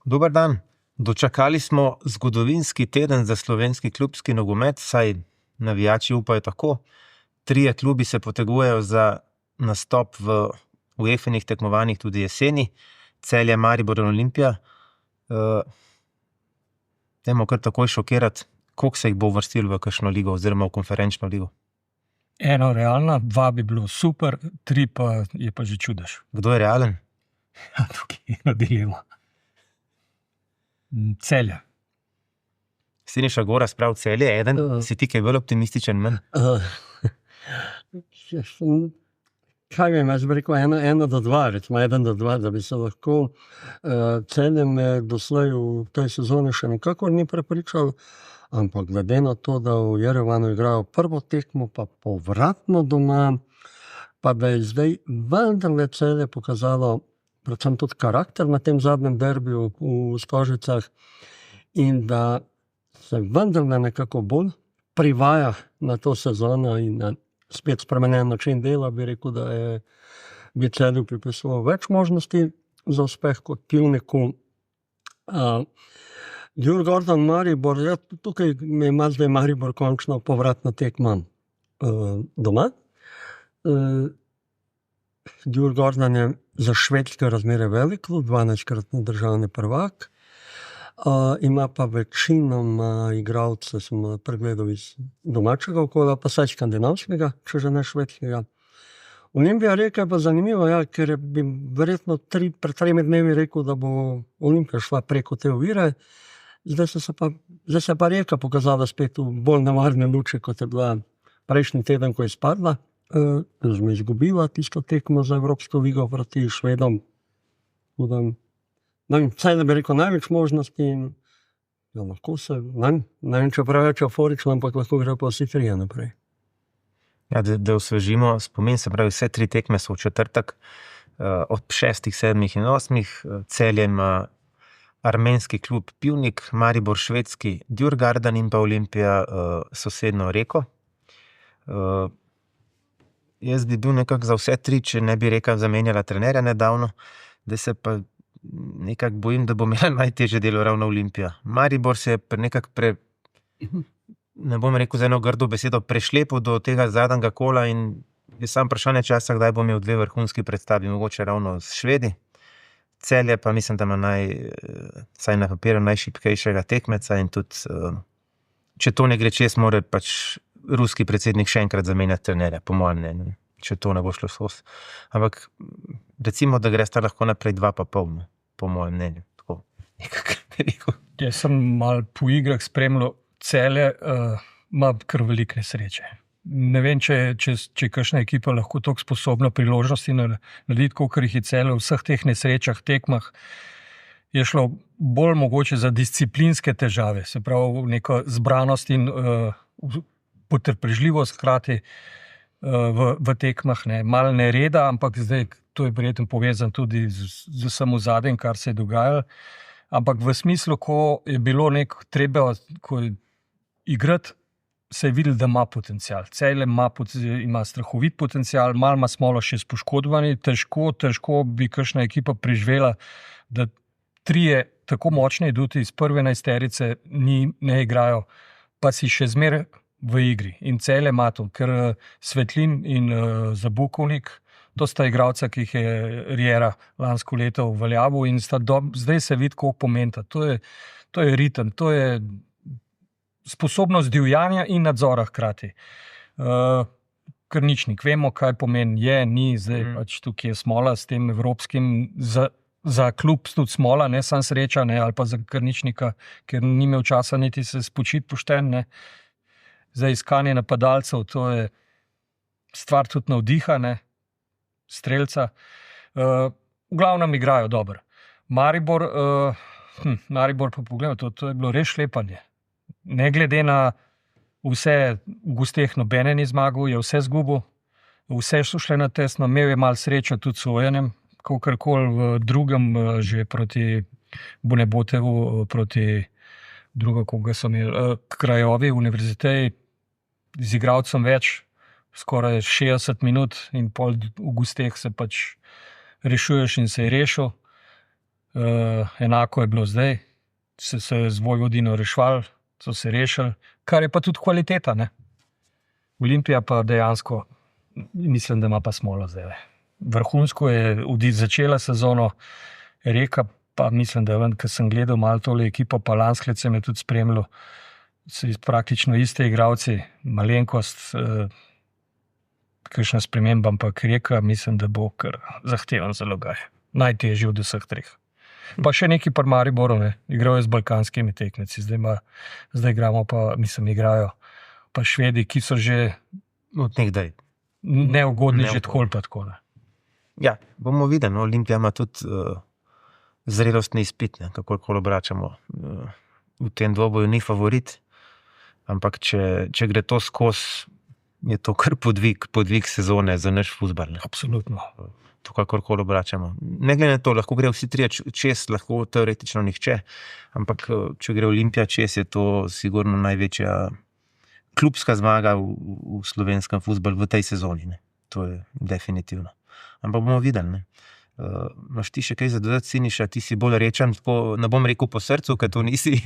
Dober dan. Dočakali smo zgodovinski teden za slovenski klubski nogomet, saj navijači upajo tako. 3 klubi se potegujejo za nastop v UEFA-nih tekmovanjih tudi jeseni. Celje, Maribor in Olimpija. Dajmo kar takoj šokirati, koliko se jih bo uvrstilo v kakšno ligo oziroma v konferenčno ligo. 1 realna, 2 bi bilo super, 3 pa je pa že čudež. Kdo je realen? Ja, tukaj je ena dilema. Celje. Siniša Gora sprav Celje, eden, si ti kaj bolj optimističen manj? Kaj vem, jaz bi rekel 1 do 2, recimo 1 do 2, da bi se lahko. Celje me doslej v tej sezoni še nikakor ni prepričal, ampak glede na to, da v Jerevanu igrajo prvo tekmo, pa povratno doma, pa da je zdaj vendarle Celje pokazalo predvsem tudi karakter na tem zadnjem derbiju v Stožicah in da se vendarle nekako bolj privaja na to sezono in na spet spremenjen način dela, bi rekel, da bi Celju pripisoval več možnosti za uspeh kot Pivniku. Djurgården, Maribor, tukaj me ima zdaj Maribor končno povratna tekma doma. Djurgården je za švedske razmere velik klub, 12-kratni državni prvak. Ima pa večinoma igralce, sem pregledal iz domačega okolja, pa saj skandinavskega, če že ne švedskega. Olimpija Rijeka je pa zanimivo, ker bi verjetno pred 3 dnevi rekel, da bo Olimpija šla preko te ovire. Zdaj se pa Rijeka pokazala spet v bolj nevarne luči, kot je bila prejšnji teden, ko je spadla. Smo izgubila tisto tekmo za Evropsko ligo proti Švedom. Vsaj ne bi rekel največ možnosti in lahko se, ne vem, če preveč euforično, ampak lahko gre pa vsi 3 naprej. Ja, da osvežimo spomin, se pravi, vse 3 tekme so v četrtek, od 6, 7 in 8. Celje ima armenski klub Pivnik, Maribor švedski Djurgården in pa Olimpija sosedno Rijeko. Jaz bi bil nekako za vse 3, če ne bi Rijeka zamenjala trenerja nedavno, da se pa nekako bojim, da bo imela najtežje delo ravno Olimpija. Maribor se je nekako ne bom rekel za eno grdo besedo, prešlepil do tega zadnjega kola in je samo vprašanje časa, kdaj bo imel 2 vrhunski predstavi, mogoče ravno s Švedi. Celje pa mislim, da ima saj na papirju najšibkejšega tekmeca in tudi, če to ne gre čez, mora pač ruski predsednik še enkrat zamenjati trenerja, po mojem mnenju, če to ne bo šlo sos. Ampak recimo, da gresta lahko naprej 2,5, po mojem mnenju. Tako, nekako. Jaz sem malo po igrah spremljal Celje, ima kar veliko nesreče. Ne vem, če je kakšna ekipa lahko toliko sposobna priložnosti narediti, kolikor jih je Celje v vseh teh nesrečah, tekmah. Je šlo bolj mogoče za disciplinske težave, se pravi neko zbranost in potrpežljivost hkrati v tekmah, malo nereda, ampak zdaj to je verjetno povezan tudi z vsem ozadjem, kar se je dogajalo. Ampak v smislu, ko je bilo treba igrati, se je videlo, da ima potencial. Celje ima strahovit potencial, malo ima smolo še s poškodovanji, težko bi kakšna ekipa preživela, da 3 tako močni aduti iz prve 11-terice ne igrajo, pa si še zmeraj v igri. In Celje ima to, ker Svetlin in Zabukovnik, to sta igralca, ki jih je Riera lansko leto uveljavil in zdaj se vidi, koliko pomenta. To je ritem, to je sposobnost divjanja in nadzora hkrati. Krničnik, vemo, kaj pomeni ni, zdaj pač tukaj je smola s tem evropskim, za klub tudi smola, ne samo sreča, ali pa za Krničnika, ker ni imel časa niti se spočiti pošten, Za iskanje napadalcev, to je stvar tudi navdiha, strelca. V glavnem igrajo dobro. Maribor pa pogledaj, to je bilo res šlepanje. Ne glede na vse v gosteh nobene ni zmagal, je vse zgubil, vse so šle na tesno, imel je malo srečo tudi s sojenjem, kakorkoli v drugem že proti Bonebotevu, proti drugo, koga so imeli, Krajovi, Univerziteji, z igralcem več, skoraj 60 minut in pol v gosteh se pač rešuješ in se je rešil. Enako je bilo zdaj, se z Vojvodino rešvali, so se rešili, kar je pa tudi kvaliteta. Ne? Olimpija pa dejansko, mislim, da ima pa smolo zdaj. Vrhunsko je začela sezono, Reka pa mislim, da ven, ker sem gledal malo tole ekipo, pa lansko leto sem je tudi spremljal, so praktično iste igralci, malenkost, kakšna sprememba, ampak Reka mislim, da bo kar zahteven zalogaj. Najtežji od vseh treh. Pa še neki pri Mariboru, ne, igrajo z balkanskimi tekmeci, zdaj igramo pa, mislim, igrajo pa Švedi, ki so že Od nekdaj. neugodni že tako ali pa tako. Ne. Ja, bomo videli. No, Olimpija ima tudi zrelostni izpit, ne, kako obračamo. V tem dvoboju ni favorit, ampak če gre to skozi, je to kar podvig sezone za naš fuzbal. Ne. Absolutno. To kakorkoli obračamo. Ne glede na to, lahko gre vsi trije čez, lahko teoretično nihče, ampak če gre Olimpija čez, je to sigurno največja klubska zmaga v slovenskem fuzbalu v tej sezoni. Ne. To je definitivno. Ampak bomo videli. Ne. Imaš ti še kaj za dodati, Siniša? Ti si bolj rečen, ne bom rekel po srcu, ker to nisi,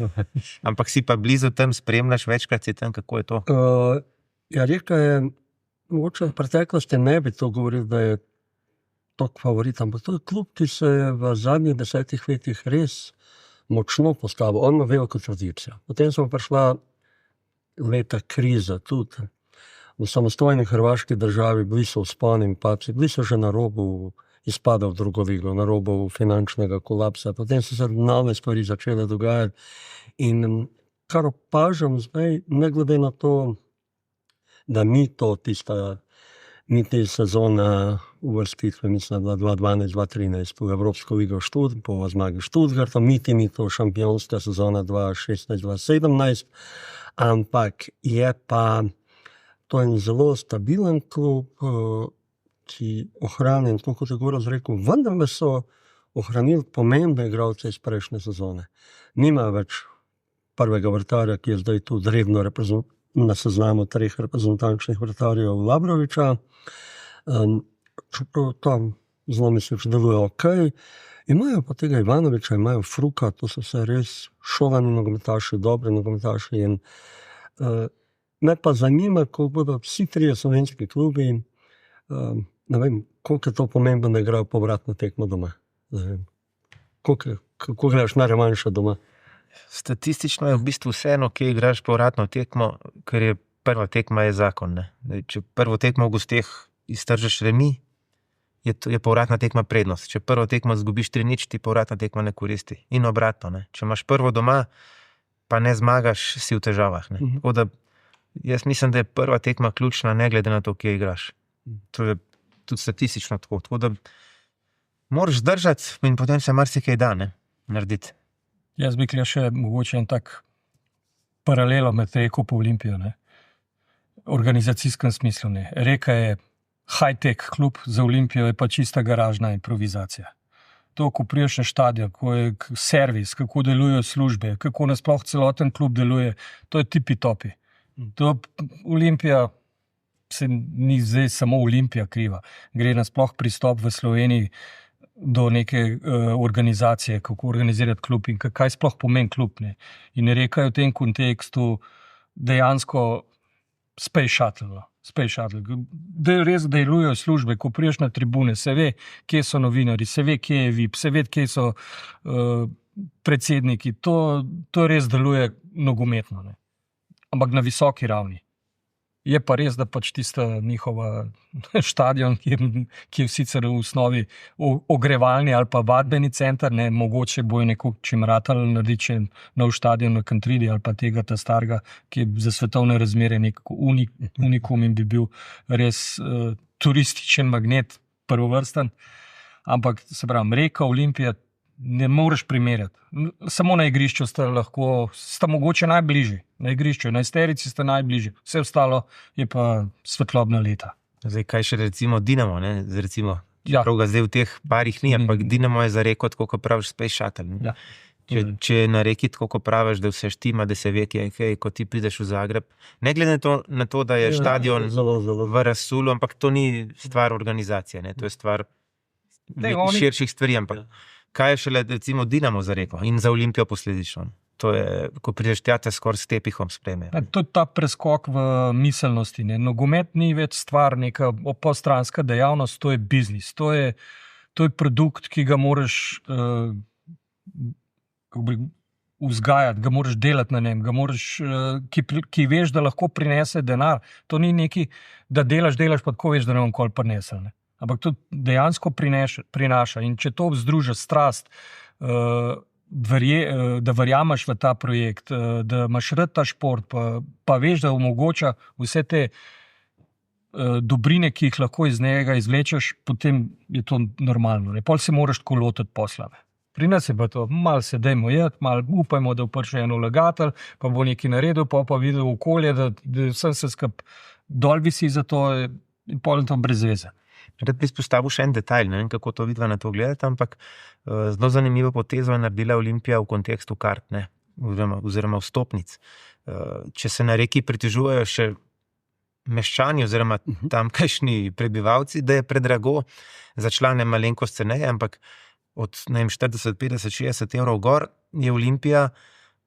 ampak si pa blizu tam, spremljaš, večkrat si tam, kako je to? Ja, Reka je, mogoče v preteklosti ne bi to govoril, da je tok favorit, ampak to je klub, ki se je v zadnjih 10 letih res močno postavil. On ima veliko tradicijo. Potem smo prišla leta kriza tudi. V samostojni hrvaški državi bili so vzponi in padci, bili so že na robu izpada v drugo ligo, na robu finančnega kolapsa. Potem so se nove stvari začele dogajati. In kar opažam zdaj, ne glede na to, da ni to tista niti sezona uvrstitve, mislim, da 2012-2013 v Evropsko ligo po zmagi Stuttgarta, niti ni to šampionska sezona 2016-2017, ampak je pa to en zelo stabilen klub, ki ohranjen, tako kot je Goraz rekel, vendar so ohranili pomembne igralce iz prejšnje sezone. Nima več prvega vrtarja, ki je zdaj tu redno na seznamu 3 reprezentančnih vrtarjev Labroviča. Čeprav tam zelo mislim, da deluje ok. Imajo pa tega Ivanoviča, imajo Fruka, to so se res šolani nogometaši, dobri nogometaši. In me pa zanima, ko bodo vsi 3 slovenski klubi, ne vem, koliko je to pomembno, da igrajo povratno tekmo doma. Kako gledaš na revanšo doma? Statistično je v bistvu vseeno, kje igraš povratno tekmo, ker je prva tekma je zakon. Ne. Če prvo tekmo v gosteh iztržeš remi, je povratna tekma prednost. Če prvo tekmo zgubiš 3-0, ti povratna tekma ne koristi. In obratno. Ne. Če imaš prvo doma, pa ne zmagaš, si v težavah. Ne. Tako da jaz mislim, da je prva tekma ključna, ne glede na to, kje igraš. To je tudi statistično tako. Tako da moraš držati in potem se marsikaj da narediti. Jaz bi gledal še mogoče en tak paralelo med Reko pa Olimpijo. Ne? Organizacijskem smislu. Ne? Reka je high-tech klub, za Olimpijo je pa čista garažna improvizacija. To, ko priješ na stadion, ko je servis, kako delujejo službe, kako nasploh celoten klub deluje, to je tipi-topi. To Olimpija se ni zdaj samo Olimpija kriva. Gre nasploh pristop v Sloveniji do neke organizacije, kako organizirati klub in kaj sploh pomeni klub. Ne. In Reka je v tem kontekstu dejansko space shuttle. Da res delujejo službe, ko priješ na tribune, se ve, kje so novinari, se ve, kje je VIP, se ve, kje so predsedniki. To res deluje nogometno. Ne. Ampak na visoki ravni. Je pa res, da pač tista njihova štadion, ki je sicer v osnovi ogrevalni ali pa vadbeni center, ne, mogoče bojo neko čim ratalo narediti še nov štadion na Kantridi ali pa tega ta starega, ki je za svetovne razmere nek unikum in bi bil res turističen magnet prvovrsten. Ampak se pravim, Reka, Olimpija ne moreš primerjati. Samo na igrišču sta mogoče najbližji. Na igrišču, na Esterici sta najbližji. Vse ostalo je pa svetlobna leta. Zdaj, kaj še recimo Dinamo, ne? Recimo, Ja. prav ga zdaj v teh parih ni, ampak Dinamo je za Reko tako, kot praviš, space shuttle. Ne? Ja. Če na Reki tako, kot praviš, da vse štima, da se ve, ko ti prideš v Zagreb. Ne glede na to, da je štadion zelo. v razsulu, ampak to ni stvar organizacije, ne? To je stvar Ne, oni- širših stvari, ampak Kaj je šele recimo Dinamo za Reko in za Olimpijo posledično? To je, ko prideš tja, te skoraj s tepihom sprejme. To je ta preskok v miselnosti. Ne. Nogomet ni več stvar, neka postranska dejavnost, to je biznis. To je produkt, ki ga moraš vzgajati, ga moraš delati na njem, ki veš, da lahko prinese denar. To ni neki, da delaš, pa tako veš, da ne bom kol prinesel. Ne. Ampak to dejansko prinaša. In če to združa strast, da verjameš v ta projekt, da imaš rad ta šport, pa veš, da omogoča vse te dobrine, ki jih lahko iz njega izvlečeš, potem je to normalno. Pol se moraš tako lotiti posla. Pri nas je pa to, malo se dajmo jeti, malo upajmo, da bo prišel en vlagatelj, pa bo nekaj naredil, pa videl okolje, da vsem se skup dol visi za to in pol to brez veze. Rad bi izpostavil še en detajl, ne vem, kako to vidva na to gledate, ampak zelo zanimivo potezo je naredila Olimpija v kontekstu kart, ne, oziroma vstopnic. Če se na Reki pritožujejo še meščani oziroma tamkajšnji prebivalci, da je predrago, za člane malenkost ceneje, ampak od 40, 50, 60 evrov gor je Olimpija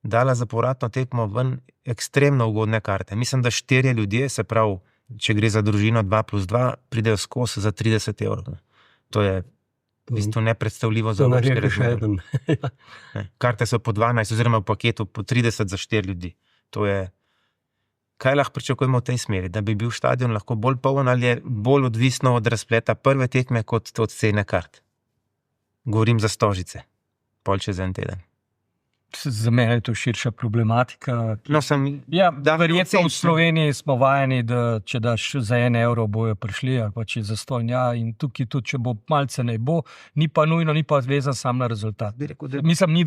dala za povratno tekmo ven ekstremno ugodne karte. Mislim, da 4 ljudje, se pravi, če gre za družino 2+2, pridejo skozi za 30 evrov. To je v bistvu nepredstavljivo za vrške razmere. Karte so po 12 oziroma v paketu po 30 za 4 ljudi. To je, kaj lahko pričakujemo v tej smeri? Da bi bil stadion lahko bolj poln ali je bolj odvisno od razpleta prve tekme kot od cene kart? Govorim za Stožice. Pol čez en teden. Za mene je to širša problematika. No, verjetno v Sloveniji smo vajeni, da če daš za 1 evro, bojo prišli, ali pa če za 100, in tukaj tudi, če bo malce ne bo, ni pa nujno, ni pa vezan sam na rezultat. Mislim,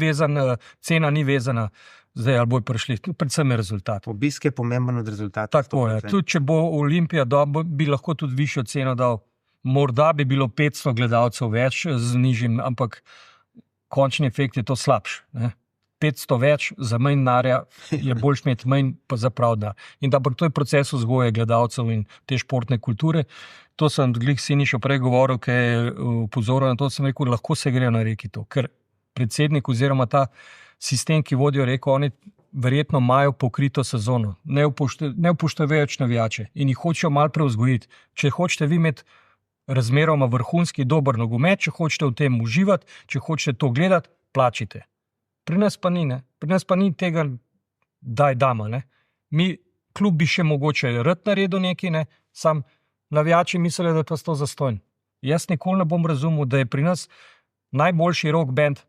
cena ni vezana zdaj, ali bojo prišli, predvsem je rezultat. Obisk je pomemben od rezultata. Tako je. Tudi če bo Olimpija dal, bi lahko tudi višjo ceno dal. Morda bi bilo 500 gledalcev več z nižjim, ampak končni efekt je to slabš. 500 več za manj denarja je boljš imeti manj pa za prav denar. In da to je proces vzgoje gledalcev in te športne kulture. To sem glih Siniša prej govoril, ki je upozoril na to, sem rekel, lahko se gre na Reki to. Ker predsednik oziroma ta sistem, ki vodijo Reko, oni verjetno imajo pokrito sezono. Ne upoštevajo več navijače in jih hočejo malo prevzgojiti. Če hočete vi imeti razmeroma vrhunski dober nogomet, če hočete v tem uživati, če hočete to gledati, plačite. Pri nas pa ni, ne. Pri nas pa ni tega, daj dama, ne. Mi, klub bi še mogoče rad naredil nekaj, ne, sam navijači mislijo, da je to zastonj. Jaz nikoli ne bom razumel, da je pri nas najboljši rock band,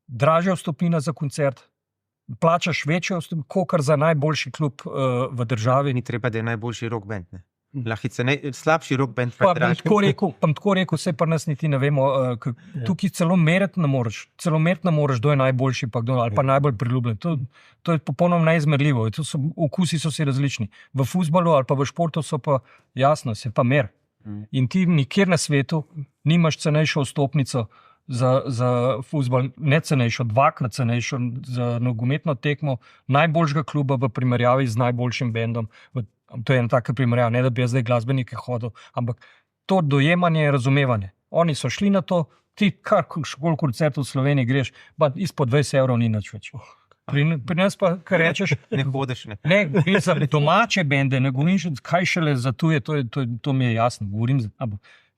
dražja vstopnina za koncert, plačaš večjo vstopnino, kakor za najboljši klub v državi. Ni treba, da je najboljši rock band, ne. Slabši rock band pa tako rekel, vse pa nas niti ne vemo, tukaj celo meriti ne moreš, kdo je najboljši pa kdo, ali pa najbolj priljubljen. To je popolnoma neizmerljivo, okusi so si različni. V fuzbalu ali pa v športu so pa jasno, se pa mer. In ti nikjer na svetu nimaš cenejšo vstopnico za fuzbal, ne cenejšo, 2-krat cenejšo za nogometno tekmo najboljšega kluba v primerjavi z najboljšim bendom. To je ena taka primerjava, ne da bi jaz zdaj glasbenike hodil, ampak to dojemanje je razumevanje. Oni so šli na to, ti koliko koncertov v Sloveniji greš, pa izpod 20 evrov ni nič več. Pri nas pa, kar rečeš, ne hodiš, ne. Ne, za domače bende, ne govorim, kaj šele za tuje, to mi je jasno, govorim,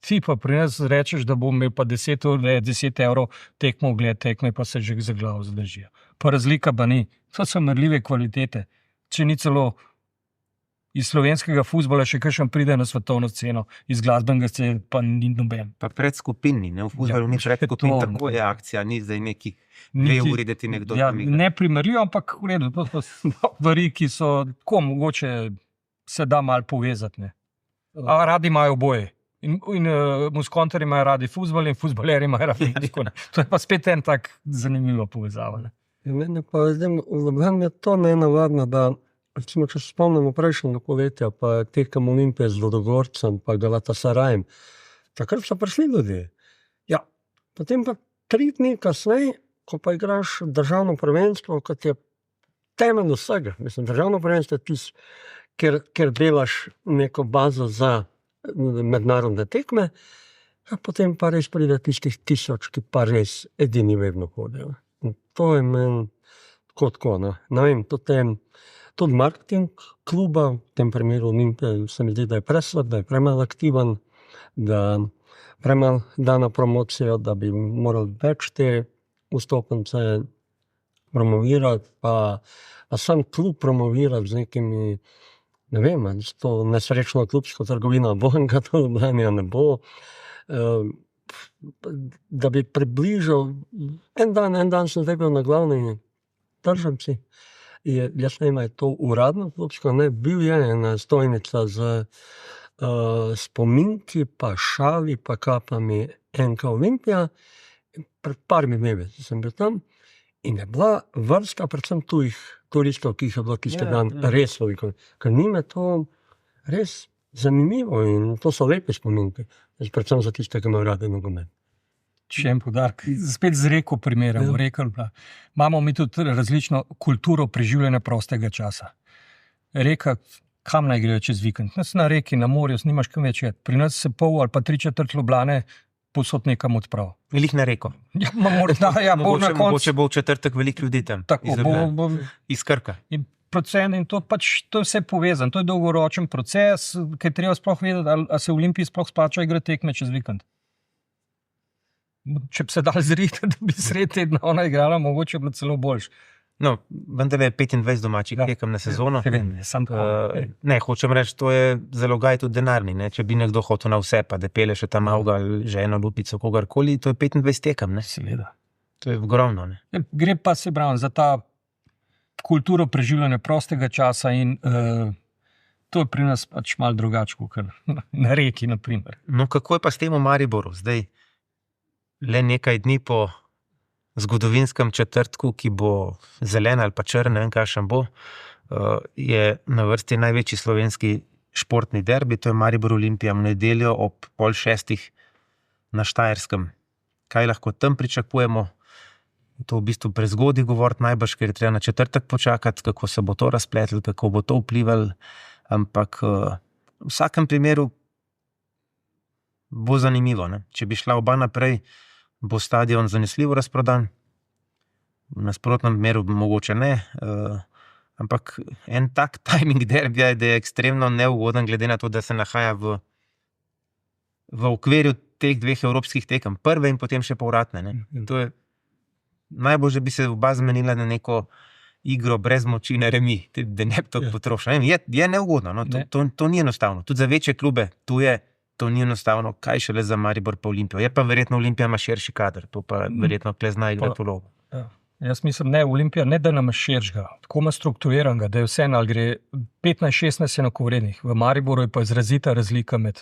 ti pa pri nas rečeš, da bom imel pa 10 evrov tekmo, gled tekme, pa se že za glavo zadržijo. Pa razlika pa ni, to so merljive kvalitete, če ni celo iz slovenskega fuzbola še kakšen pride na svetovno sceno, iz glasbenega scena pa ni noben. Pa predskupini, ne, v fuzbolu ni predskupin, tako je akcija, ni zdaj neki 2 uri, da ti nekdo pomiga. Ne primerljivo, ampak v redu, to so stvari, ki so tako mogoče se da malo povezati. Ne. A radi imajo oboje. In muskontarji imajo radi fuzbol in fuzbaleri imajo radi muskone. To je pa spet en tak zanimivo povezava. Mene pa zdaj, v Ljubljani je to nenavadno, da recimo, če se spomnimo prejšnjega poletja, pa tekem Olimpije z Ludogorcem, pa Galatasarajem, takrat so prišli ljudje. Ja, potem pa 3 dni kasneje, ko pa igraš državno prvenstvo, kot je temelj vsega, mislim, državno prvenstvo je tisto, ker delaš neko bazo za mednarodne tekme, Potem pa res pride tistih 1000, ki pa res edini vedno hodijo. In to je meni tako, no. Ne vem, tudi marketing kluba, v tem primeru Olimpije, se mi zdi, da je preslab, da je premalo aktiven, da premalo da na promocijo, da bi morali več te vstopnice promovirati, pa sam klub promovirati z nekimi, ne vem, to nesrečno klubsko trgovino Boeing'a to Ljubljana ne bo, da bi približal, en dan sem zdaj bil na glavni tržnici, jaz ne vem, je to uradno klubsko, ne, bil je ena stojnica z spominki, pa šali, pa kapami NK Olimpija, pred parmi dnevi sem bil tam in je bila vrsta predvsem tujih turistov, ki jih je bilo tisti dan res veliko, ker njim je to res zanimivo in to so lepi spominki, predvsem za tiste, ki imajo radi nogomet. Še en poudarek, spet z Reko primerjamo, imamo mi tudi različno kulturo preživljanja prostega časa. Reka, kam naj grejo čez vikend? Nas na reki, na morju, nimaš kam več jeti. Pri nas se pol ali pa 3/4 Ljubljane posod nekam odprav. Veliko na Reko. Ja, mogoče bo v četrtek veliko ljudi tam. Tako, iz Krka. In procent in to je vse povezano. To je dolgoročen proces, ki je treba sploh vedeti, ali se v Olimpiji sploh splača igrati tekme čez vikend. Če bi se dal zriti, da bi sredi tedna ona igrala, mogoče bi bilo celo boljše. No, vendar je 25 domačih tekem na sezono. Ne, hočem reči, to je zalogaj tudi denarni. Ne? Če bi nekdo hotel na vse, pa da pele še tam avga ali ženo, lupico, kogarkoli, to je 25 tekem. Seveda. To je ogromno. Ne? Gre pa se pravi za ta kulturo preživljanja prostega časa in to je pri nas pač malo drugače, kot na Reki, na primer. No, kako je pa s tem v Mariboru? Zdaj, le nekaj dni po zgodovinskem četrtku, ki bo zelen ali pa črn, ne vem kakšen bo, je na vrsti največji slovenski športni derbi, to je Maribor Olimpija v nedeljo ob 5:30 na Štajerskem. Kaj lahko tam pričakujemo? To v bistvu prezgodaj govoriti najbrž, ker je treba na četrtek počakati, kako se bo to razpletlo, kako bo to vplivalo, ampak v vsakem primeru bo zanimivo. Ne? Če bi šla oba naprej, bo stadion zanesljivo razprodan, v nasprotnem primeru mogoče ne, ampak en tak timing derbija je, da je ekstremno neugoden, glede na to, da se nahaja v okvirju teh dveh evropskih tekem, prve in potem še povratne. Ne? To je, najbolj bi se oba zmenila na neko igro brez moči na remi, da ne bi to potrošil. Je neugodno, no? To ni enostavno. Tudi za večje klube to ni enostavno, kaj šele za Maribor pa Olimpijo. Je pa verjetno Olimpija ima širši kader, to pa verjetno zna igrati vlogo. Ja. Jaz mislim, ne, Olimpija ne da nam širšega, tako ima strukturiranega, da je vseeno, ali gre 15-16 enakovrednih. V Mariboru je pa izrazita razlika med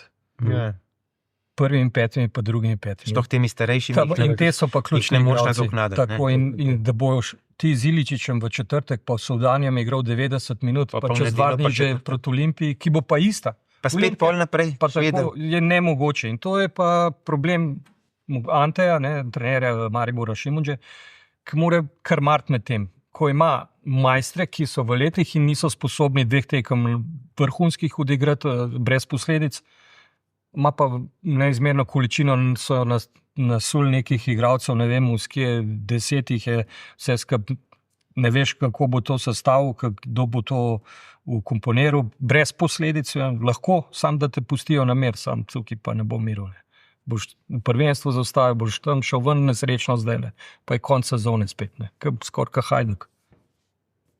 prvimi petimi pa drugimi petimi. Sploh temi starejšimi. In te so pa ključni igralci. Tako, in da boš ti z Iličićem v četrtek pa v Soldanjem igral 90 minut, pa čez 2 dni že proti Olimpiji, ki bo pa ista. Pa spet pol naprej. Pa tako je nemogoče. In to je pa problem Anteja, trenerja Maribora Šimundže, ki mora krmariti med tem. Ko ima majstre, ki so v letih in niso sposobni 2 tekem vrhunskih odigrati brez posledic, ima pa neizmerno količino, so nasul nekih igralcev, ne vem, vskje 10 je vse skupaj, ne veš, kako bo to sestavil, kdo bo to vkomponiral, brez posledic, lahko, sam da te pustijo na mer, sam tukaj pa ne bo miru. Boš prvenstvo zaustavil, boš tam šel ven nesrečno zdajle, pa je konc sezone spet, skoraj ka Hajduk.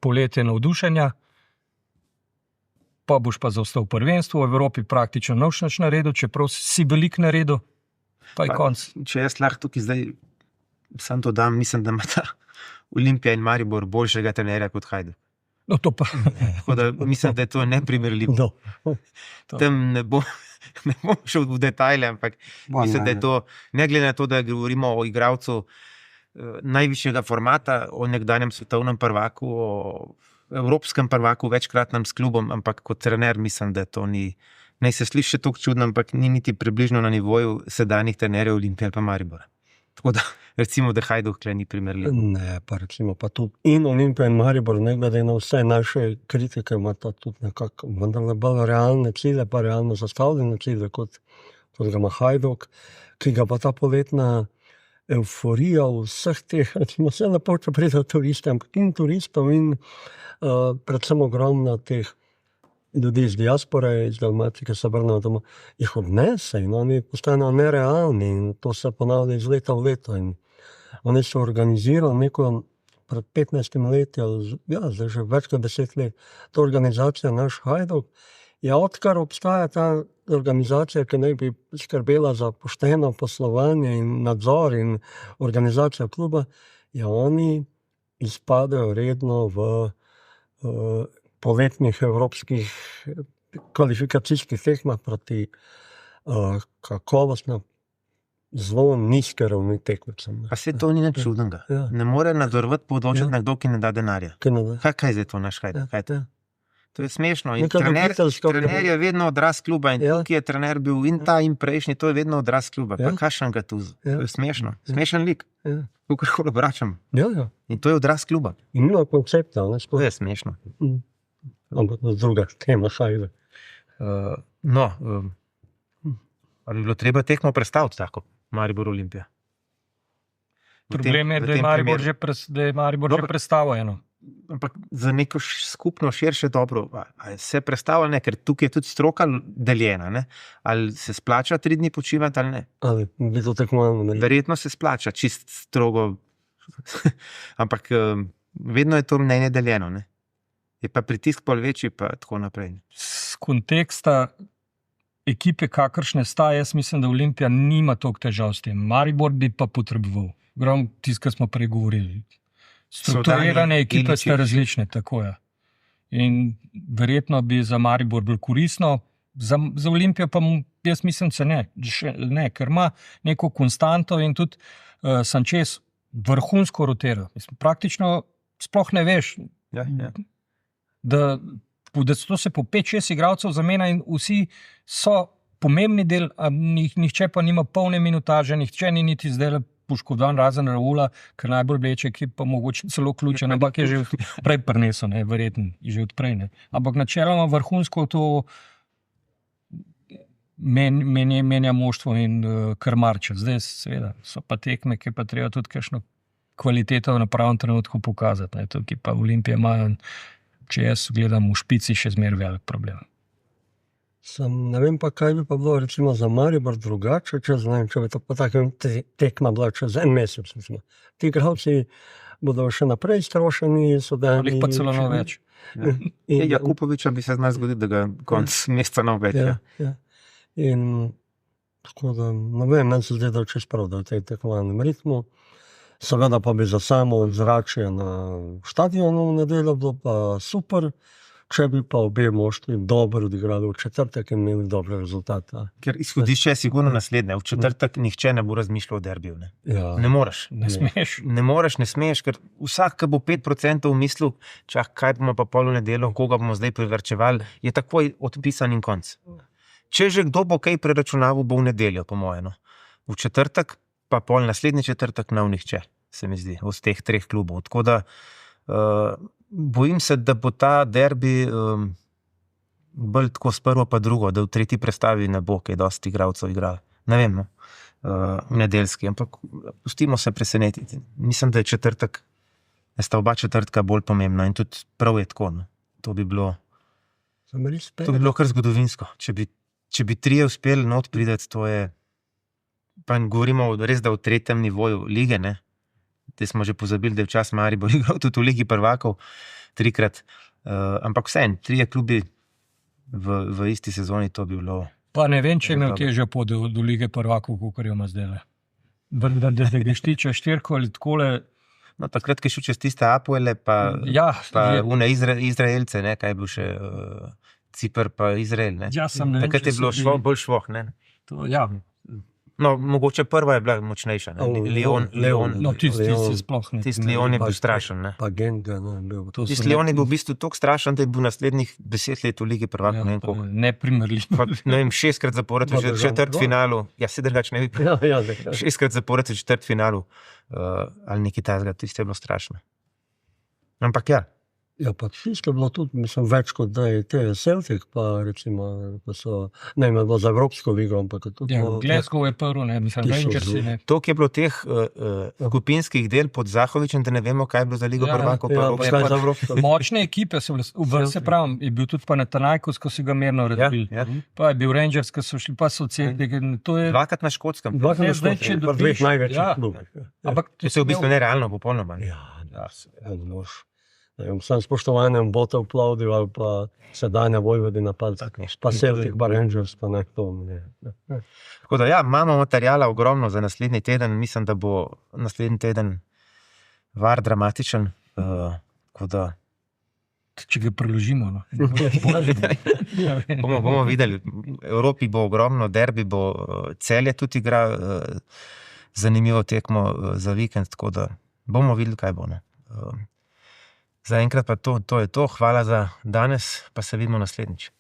Poletje navdušenja, pa boš pa zaostal prvenstvo, v Evropi praktično nič naredil, čeprav si velik naredil, pa je konc. Če jaz lahko tukaj zdaj sam to dam, mislim, da ima ta Olimpija in Maribor boljšega trenerja kot Hajduk. No, to pa. Tako da mislim, da je to neprimerljivo. No. Tam ne bom šel v detajle, ampak mislim, da je to, ne glede na to, da govorimo o igralcu najvišjega formata, o nekdanjem svetovnem prvaku, o evropskem prvaku, večkratnem s klubom, ampak kot trener mislim, da to ni, naj se sliši tako čudno, ampak ni niti približno na nivoju sedanjih trenerjev Olimpije ali pa Maribora. Tako da recimo, da Hajduk tukaj ni primerljiv. Ne, pa recimo pa tudi in Olimpija in Maribor, ne glede na vse naše kritike, ima ta tudi nekako vendarle bolj realne cilje, pa realno zastavljene cilje kot kot ga ima Hajduk, ki ga pa ta poletna evforija vseh teh, recimo vse lepo, če pride turiste, ampak in turistov in predvsem ogromno teh ljudi iz diaspore, iz Dalmacije, ki se vrnejo domov, jih odnese in oni postanejo nerealni in to se ponavlja iz leta v leto. In oni so organizirali neko pred 15 leti, zdaj že več kot 10 let, to organizacija naš Hajduk. Ja, odkar obstaja ta organizacija, ki naj bi skrbela za pošteno poslovanje in nadzor in organizacijo kluba, ja, oni izpadajo redno v poletnih evropskih kvalifikacijskih tekmah proti kakovostno zelo nizke ravni tekmecem. Pa se to ni nič čudnega. Ja. Ne more nadzorovati pa odločiti nekdo, ki ne da denarja. Ki ne da. Kaj je zdaj to naš Hajduk? Kaj je to? Ja. To je smešno. In Neka ljubiteljska trener je vedno odraz kluba in Ja. tukaj je trener bil in ta in prejšnji, to je vedno odraz kluba. Ja. Pa kakšen ga tu? Ja. To je smešno. Smešen lik. Ja. Kakorkoli obračam. Ja. In to je odraz kluba. In nima koncepta, ne, To sploh. je smešno. Ampak druga tema Hajduk. Ali bi bilo treba tekmo prestaviti tako? Maribor Olimpija. Problem je, da je Maribor že predstavil eno. Ampak za neko skupno širše dobro, ali se predstavlja, ne, ker tukaj je tudi stroka deljena, ne? Ali se splača 3 dni počivati ali ne. Ali bi to tekmovanje naredili? Verjetno se splača, čist strogo, ampak vedno je to mnenje deljeno. Ne? Je pa pritisk pol večji, pa tako naprej. Z konteksta ekipe, kakršne sta, jaz mislim, da Olimpija nima toliko težav s tem. Maribor bi pa potreboval. Grom tisto, kar smo prej govorili. Strukturirane ekipe sta različne, tako je. In verjetno bi za Maribor bilo koristno, za Olimpijo pa jaz mislim, da se ne, ker ima neko konstanto in tudi Sanchez vrhunsko rotira. Mislim, praktično sploh ne veš, Ja. da to se po 5-6 igralcev zamenja in vsi so pomembni del, a nihče pa nima polne minutaže, nihče ni niti zdaj poškodovan, razen Raula, ker najbolj vleče, ki pa mogoče celo ključen, ampak je že prej prinesel, verjetno, že odprej. Ne. Ampak načeloma vrhunsko to menja moštvo in krmarča. Zdaj seveda so pa tekme, ki pa treba tudi kakšno kvaliteto na pravem trenutku pokazati. Ne. Tukaj pa Olimpija ima, če jaz gledam v špici, še zmeraj velik problem. Ne vem pa, kaj bi pa bilo recimo za Maribor drugače, če bi to po takem tekma bila čez en mesec. Recimo. Ti igralci bodo še naprej strošeni, so dani. Ali pa celo več. Jakupoviča bi se znal zgoditi, da ga konc meseca ne več. Ja. In tako da, ne vem, meni se zdi, da čez prav, da v tej tekmovalnem ritmu. Seveda pa bi za samo zračje na štadionu v nedeljo bilo pa super, če bi pa obe moštvi dobro odigrali v četrtek in imeli dobre rezultate. Ker izhodišče je sigurno naslednje. V četrtek nihče ne bo razmišljal o derbiju. Ne, Ja. ne moreš. Ne smeš. Ne smeš, ker vsak, ki bo 5% v mislu, kaj bomo pa pol v nedeljo, koga bomo zdaj privrčevali, je takoj odpisan in konc. Če že kdo bo kaj preračunaval, bo v nedeljo, po mojem. No. V četrtek, pa pol naslednji četrtek ne v nihče, se mi zdi, od teh 3 klubov. Tako da bojim se, da bo ta derbi bolj tako s prvo pa drugo, da v tretji predstavi ne bo, kaj dosti igralcev igra. Ne vem, no. V nedeljski, ampak pustimo se presenetiti. Mislim, da je četrtek, da sta oba četrtka bolj pomembna in tudi prav je tako. No. To bi bilo kar zgodovinsko. Če bi 3 uspeli not prideti, to je, pa govorimo res, da v 3. nivoju lige, ne. Te smo že pozabili, da je včasih Maribor igral tudi v Ligi prvakov 3-krat. Ampak vseeno, 3 klubi v isti sezoni, to bi bilo. Pa ne vem, če je imel težjo pot do Lige prvakov, kakor jo ima zdaj. Da greš ti čez 4 ali takole. No, takrat, ki je šel čez tiste Apoele, pa une Izraelce, ne, kaj je bil še Cipr pa Izrael. Ne. Ja, sem ne vem, takrat je bilo bolj švoh. Ne. Ja. No, mogoče prva je bila močnejša. Leon. No, tisti sploh ne. Tisti Leon je bil strašen. Pa Genga, Tisti Leon je bil v bistvu toliko strašen, da je bil naslednjih 10 let v Ligi prvakov. Ja, neprimerljiv. Ne vem, 6-krat zapored v četrtfinalu. Ja, se drugač ne bi. 6-krat zapored v četrtfinalu. Ali nekaj takega, tisto je bilo strašno. Ampak ja, Ja, pa tisto je bilo tudi, mislim, več kot da je te Celtic, pa recimo, pa so, ne vem, bilo za Evropsko ligo, ampak je tudi Ja, bilo- Glasgow je prvo, ne, mislim, Ti so Rangersi, zelo- ne. Toliko je bilo teh skupinskih del pod Zahovičem, da ne vemo, kaj je bilo za Ligo Ja, prvakov. pa Ja, pa Evropsko. kaj za Evropsko ligo. Močne ekipe so bile, se pravi, je bil tudi Panathinaikos, ko si ga mirno razbil. Ja. Pa je bil Rangers, ko so šli, pa so Celtic. To je, Dvakrat na Škotskem. Dvakrat Ne, na zdaj, Škotskem, če pa dveh dobiš- največjih ja. klubov. ampak To je v bistvu nerealno, popolnoma. Ja, ja, seveda, ne moš. Ne vem, sam spoštovanjem Botov Plovdiv ali pa sedanja Vojvodina, pa Celtic, pa Rangers, pa ne to. Ne. Tako da, ja, imamo materijala ogromno za naslednji teden. Mislim, da bo naslednji teden var dramatičen. Tako da če ga preložimo. No. bomo videli. V Evropi bo ogromno, derbi bo, Celje tudi igra zanimivo tekmo za vikend, tako da bomo videli, kaj bo. Zaenkrat pa to je to. Hvala za danes, pa se vidimo naslednjič.